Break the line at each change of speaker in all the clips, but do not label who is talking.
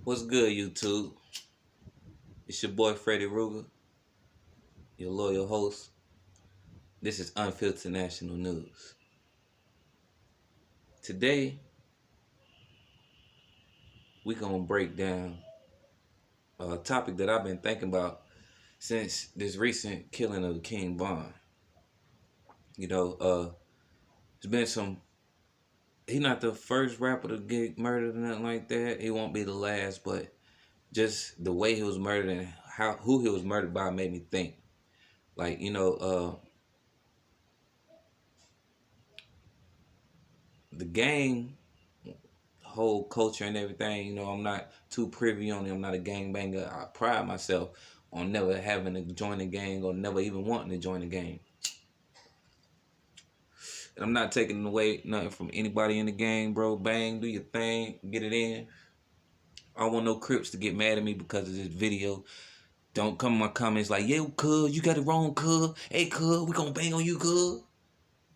What's good, YouTube? It's your boy Freddie Ruger, your loyal host. This is Unfiltered National News. Today, we gonna break down a topic that I've been thinking about since this recent killing of King Von. There's been some. He's not the first rapper to get murdered or nothing like that. He won't be the last, but just the way he was murdered and who he was murdered by made me think. The gang whole culture and everything, I'm not too privy on it. I'm not a gangbanger. I pride myself on never having to join a gang or never even wanting to join a gang. And I'm not taking away nothing from anybody in the gang, bro. Bang, do your thing, get it in. I don't want no Crips to get mad at me because of this video. Don't come in my comments like, yeah, cuz, you got it wrong, cuz. Hey, cuz, we gonna bang on you, cuz.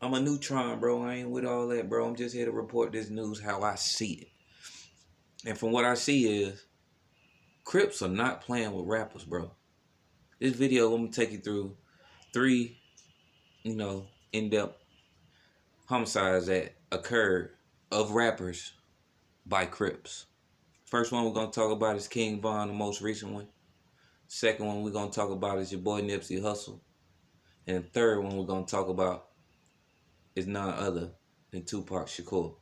I'm a neutron, bro. I ain't with all that, bro. I'm just here to report this news how I see it. And from what I see is, Crips are not playing with rappers, bro. This video, I'm going to take you through three, in-depth homicides that occurred of rappers by Crips. First one we're going to talk about is King Von, the most recent one. Second one we're going to talk about is your boy Nipsey Hussle. And the third one we're going to talk about is none other than Tupac Shakur.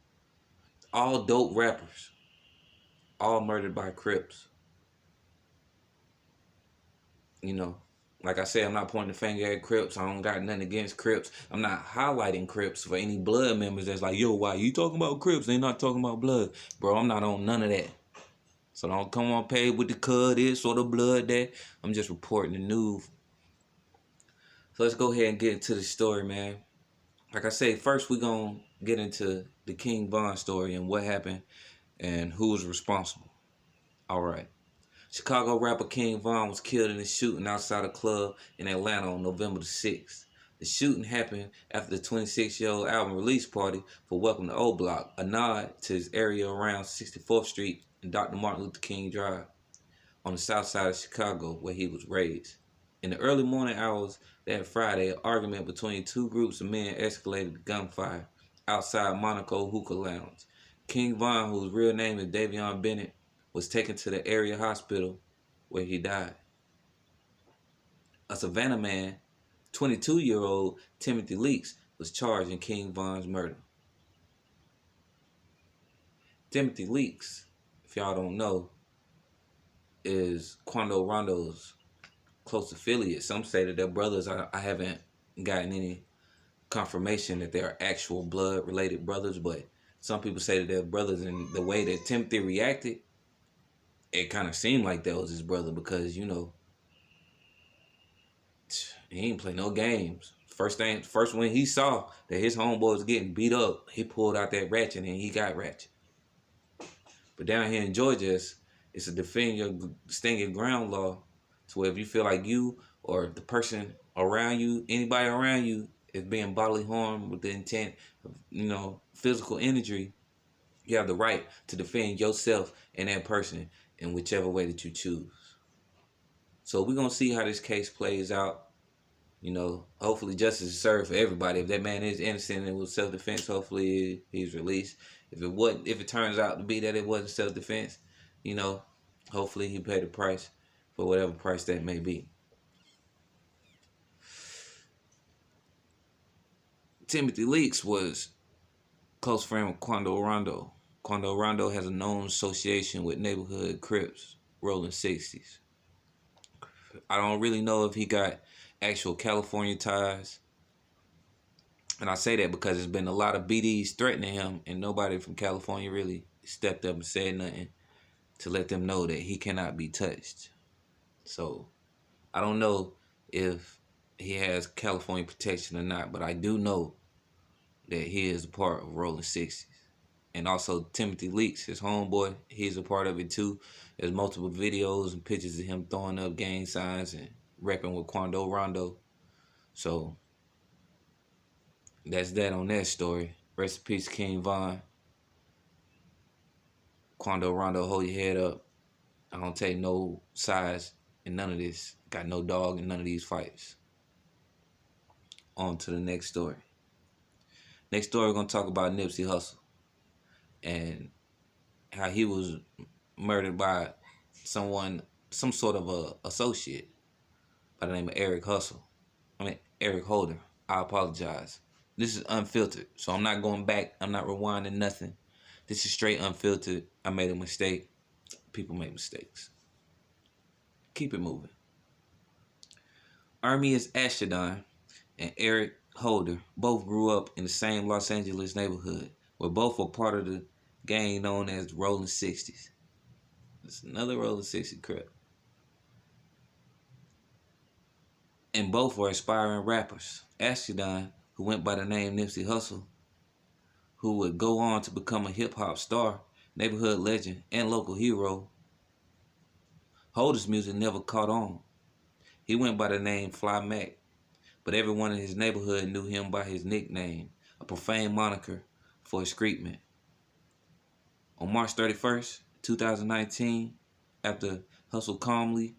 All dope rappers. All murdered by Crips. Like I said, I'm not pointing the finger at Crips. I don't got nothing against Crips. I'm not highlighting Crips for any blood members that's like, yo, why you talking about Crips? They not talking about blood. Bro, I'm not on none of that. So don't come on page with the cud this or the blood that. I'm just reporting the news. So let's go ahead and get into the story, man. Like I said, first we're going to get into the King Von story and what happened and who was responsible. All right. Chicago rapper King Von was killed in a shooting outside a club in Atlanta on November the 6th. The shooting happened after the 26-year-old album release party for Welcome to O Block, a nod to his area around 64th Street and Dr. Martin Luther King Drive on the south side of Chicago where he was raised. In the early morning hours that Friday, an argument between two groups of men escalated to gunfire outside Monaco Hookah Lounge. King Von, whose real name is Davion Bennett, was taken to the area hospital where he died. A Savannah man, 22-year-old Timothy Leaks, was charged in King Von's murder. Timothy Leaks, if y'all don't know, is Quando Rondo's close affiliate. Some say that they're brothers. I haven't gotten any confirmation that they're actual blood-related brothers, but some people say that they're brothers, and the way that Timothy reacted, it kind of seemed like that was his brother because, he ain't play no games. First when he saw that his homeboy was getting beat up, he pulled out that ratchet and he got ratchet. But down here in Georgia, it's a stand your ground law. So where if you feel like you or the person around you, anybody around you is being bodily harmed with the intent of, physical injury, you have the right to defend yourself and that person in whichever way that you choose. So we're going to see how this case plays out. Hopefully justice is served for everybody. If that man is innocent and it was self-defense, hopefully he's released. If it turns out to be that it wasn't self-defense, hopefully he paid the price for whatever price that may be. Timothy Leaks was close friend with Quando Rondo. Quando Rondo has a known association with neighborhood Crips, rolling 60s. I don't really know if he got actual California ties. And I say that because there's been a lot of BDs threatening him, and nobody from California really stepped up and said nothing to let them know that he cannot be touched. So I don't know if he has California protection or not, but I do know that he is a part of Rolling 60s. And also Timothy Leaks, his homeboy, he's a part of it too. There's multiple videos and pictures of him throwing up gang signs and repping with Quando Rondo. So that's that on that story. Rest in peace, King Von. Quando Rondo, hold your head up. I don't take no sides in none of this. Got no dog in none of these fights. On to the next story. Next story, we're gonna talk about Nipsey Hussle and how he was murdered by some sort of a associate by the name of Eric Holder. I apologize. This is unfiltered, so I'm not going back. I'm not rewinding nothing. This is straight unfiltered. I made a mistake. People make mistakes. Keep it moving. Armias Ashadon and Eric Holder both grew up in the same Los Angeles neighborhood, where both were part of the gang known as the Rolling 60s. It's another Rolling 60 Crip. And both were aspiring rappers. Ashadon, who went by the name Nipsey Hussle, who would go on to become a hip-hop star, neighborhood legend, and local hero. Holder's music never caught on. He went by the name Fly Mac, but everyone in his neighborhood knew him by his nickname, a profane moniker for his streetmen. On March 31st, 2019, after Hussle calmly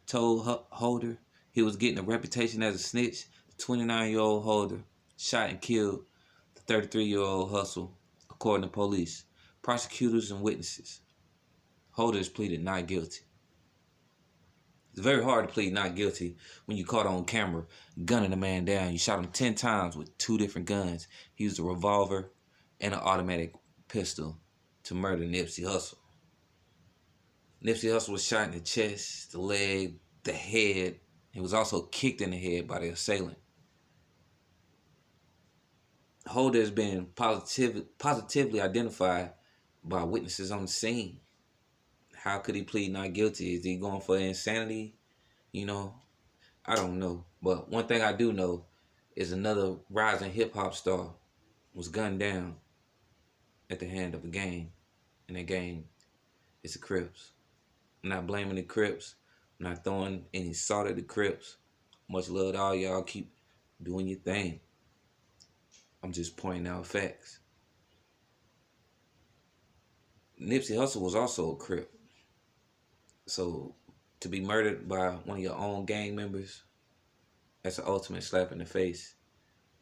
told Holder he was getting a reputation as a snitch, the 29-year-old Holder shot and killed the 33-year-old Hussle, according to police, prosecutors, and witnesses. Holder has pleaded not guilty. It's very hard to plead not guilty when you caught on camera gunning a man down. You shot him 10 times with 2 different guns. He used a revolver and an automatic pistol to murder Nipsey Hussle. Nipsey Hussle was shot in the chest, the leg, the head. He was also kicked in the head by the assailant. Holder has been positively identified by witnesses on the scene. How could he plead not guilty? Is he going for insanity? You know, I don't know. But one thing I do know is another rising hip-hop star was gunned down at the hand of a gang. And that gang is the Crips. I'm not blaming the Crips. I'm not throwing any salt at the Crips. Much love to all y'all. Keep doing your thing. I'm just pointing out facts. Nipsey Hussle was also a Crip. So to be murdered by one of your own gang members, that's an ultimate slap in the face.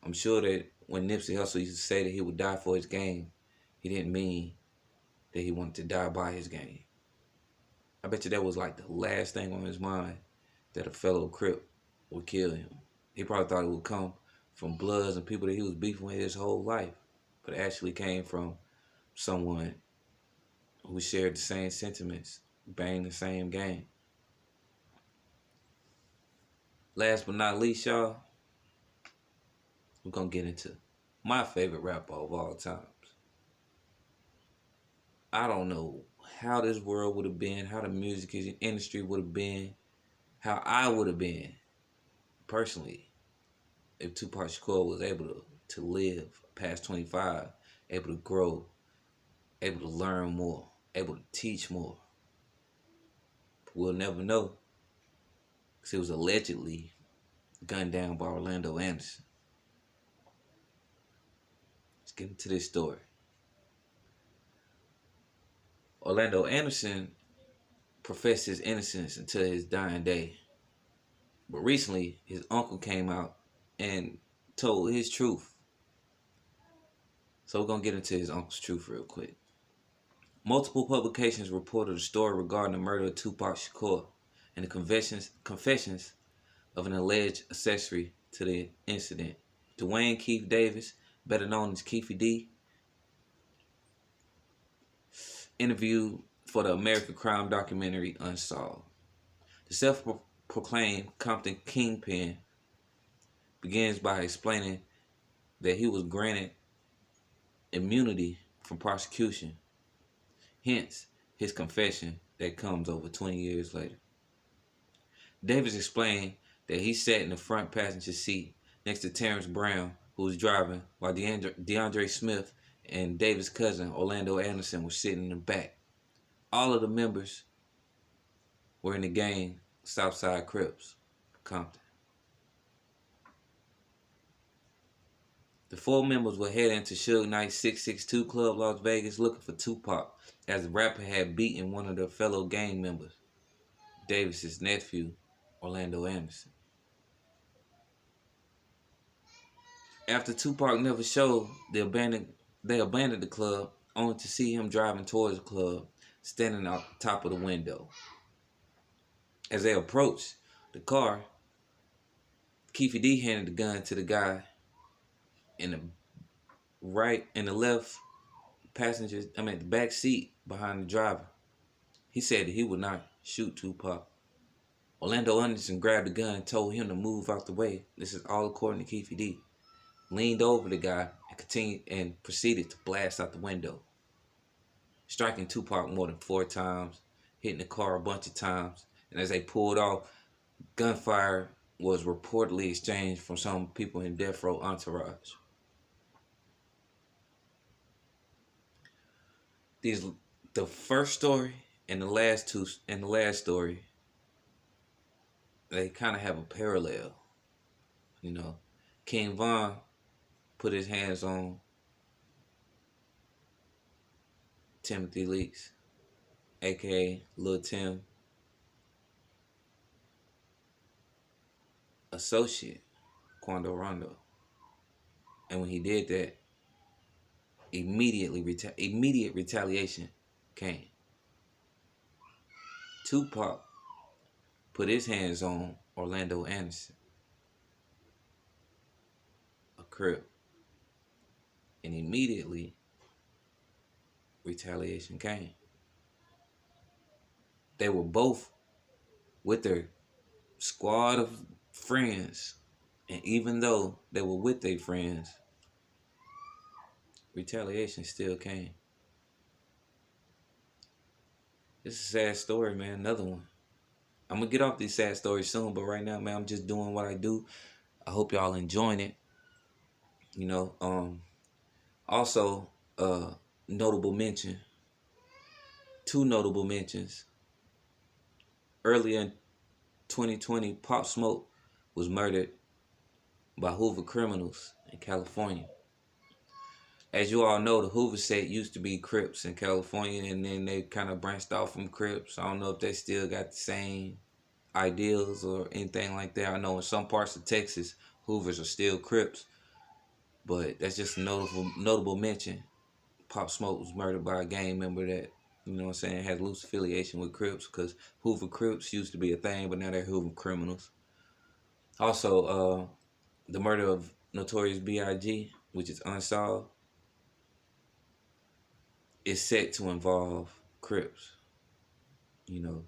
I'm sure that when Nipsey Hussle used to say that he would die for his gang, he didn't mean that he wanted to die by his gang. I bet you that was like the last thing on his mind, that a fellow Crip would kill him. He probably thought it would come from Bloods and people that he was beefing with his whole life, but it actually came from someone who shared the same sentiments, banged the same gang. Last but not least, y'all, we're gonna get into my favorite rapper of all times. I don't know how this world would have been, how the music industry would have been, how I would have been, personally, if Tupac Shakur was able to live past 25, able to grow, able to learn more, able to teach more. We'll never know, because he was allegedly gunned down by Orlando Anderson. Let's get into this story. Orlando Anderson professed his innocence until his dying day. But recently, his uncle came out and told his truth. So we're going to get into his uncle's truth real quick. Multiple publications reported a story regarding the murder of Tupac Shakur and the confessions of an alleged accessory to the incident. Dwayne Keith Davis, better known as Keefy D, interviewed for the American crime documentary Unsolved. The self-proclaimed Compton Kingpin begins by explaining that he was granted immunity from prosecution, hence his confession that comes over 20 years later. Davis explained that he sat in the front passenger seat next to Terrence Brown, who was driving, while DeAndre Smith and Davis' cousin Orlando Anderson were sitting in the back. All of the members were in the gang Southside Crips, Compton. The 4 members were heading to Suge Knight's 662 Club, Las Vegas, looking for Tupac, as the rapper had beaten one of their fellow gang members, Davis's nephew, Orlando Anderson. After Tupac never showed, they abandoned the club, only to see him driving towards the club, standing out the top of the window. As they approached the car, Keefy D handed the gun to the guy in the left the back seat behind the driver. He said that he would not shoot Tupac. Orlando Anderson grabbed the gun and told him to move out the way. This is all according to Keefy D. Leaned over the guy and proceeded to blast out the window, striking Tupac more than 4 times, hitting the car a bunch of times. And as they pulled off, gunfire was reportedly exchanged from some people in death row entourage. The first story and the last story, they kind of have a parallel. You know, King Von put his hands on Timothy Leaks, aka Lil Tim, associate Quando Rondo, and when he did that, immediate retaliation came. Tupac put his hands on Orlando Anderson, a Crip, and immediately retaliation came. They were both with their squad of friends, and even though they were with their friends, retaliation still came. It's a sad story, man. Another one. I'm gonna get off these sad stories soon, but right now, man, I'm just doing what I do. I hope y'all enjoying it. You know, also, notable mention. 2 notable mentions. Earlier in 2020, Pop Smoke was murdered by Hoover criminals in California. As you all know, the Hoover set used to be Crips in California, and then they kind of branched off from Crips. I don't know if they still got the same ideals or anything like that. I know in some parts of Texas, Hoovers are still Crips, but that's just a notable mention. Pop Smoke was murdered by a gang member that, you know what I'm saying, had loose affiliation with Crips, because Hoover Crips used to be a thing, but now they're Hoover criminals. Also, the murder of Notorious B.I.G., which is unsolved, is set to involve Crips. You know,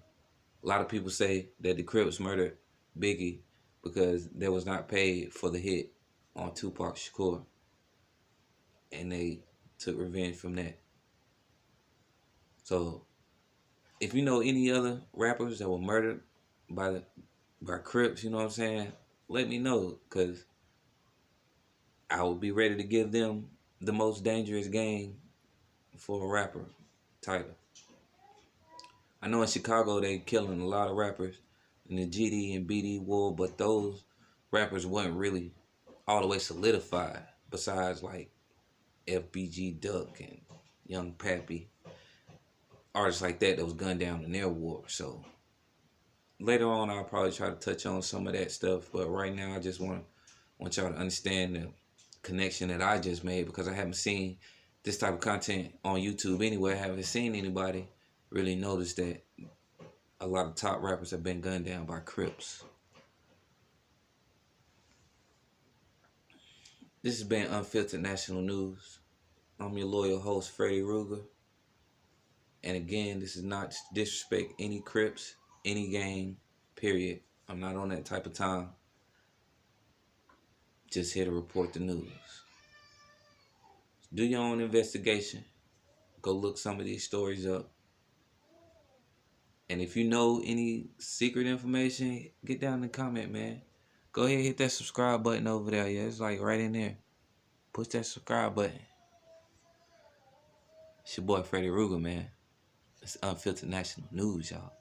a lot of people say that the Crips murdered Biggie because they was not paid for the hit on Tupac Shakur, and they took revenge from that. So, if you know any other rappers that were murdered by Crips, you know what I'm saying, let me know, because I will be ready to give them the most dangerous gang for a rapper title. I know in Chicago they killing a lot of rappers in the GD and BD war, but those rappers weren't really all the way solidified, besides like FBG Duck and Young Pappy, artists like that was gunned down in their war. So later on I'll probably try to touch on some of that stuff, but right now I just want y'all to understand the connection that I just made, because I haven't seen this type of content on YouTube anyway. I haven't seen anybody really notice that a lot of top rappers have been gunned down by Crips. This has been Unfiltered National News. I'm your loyal host, Freddie Ruger. And again, this is not to disrespect any Crips, any gang, period. I'm not on that type of time. Just here to report the news. Do your own investigation. Go look some of these stories up. And if you know any secret information, get down in the comment, man. Go ahead and hit that subscribe button over there. Yeah, it's like right in there. Push that subscribe button. It's your boy Freddie Ruger, man. It's Unfiltered National News, y'all.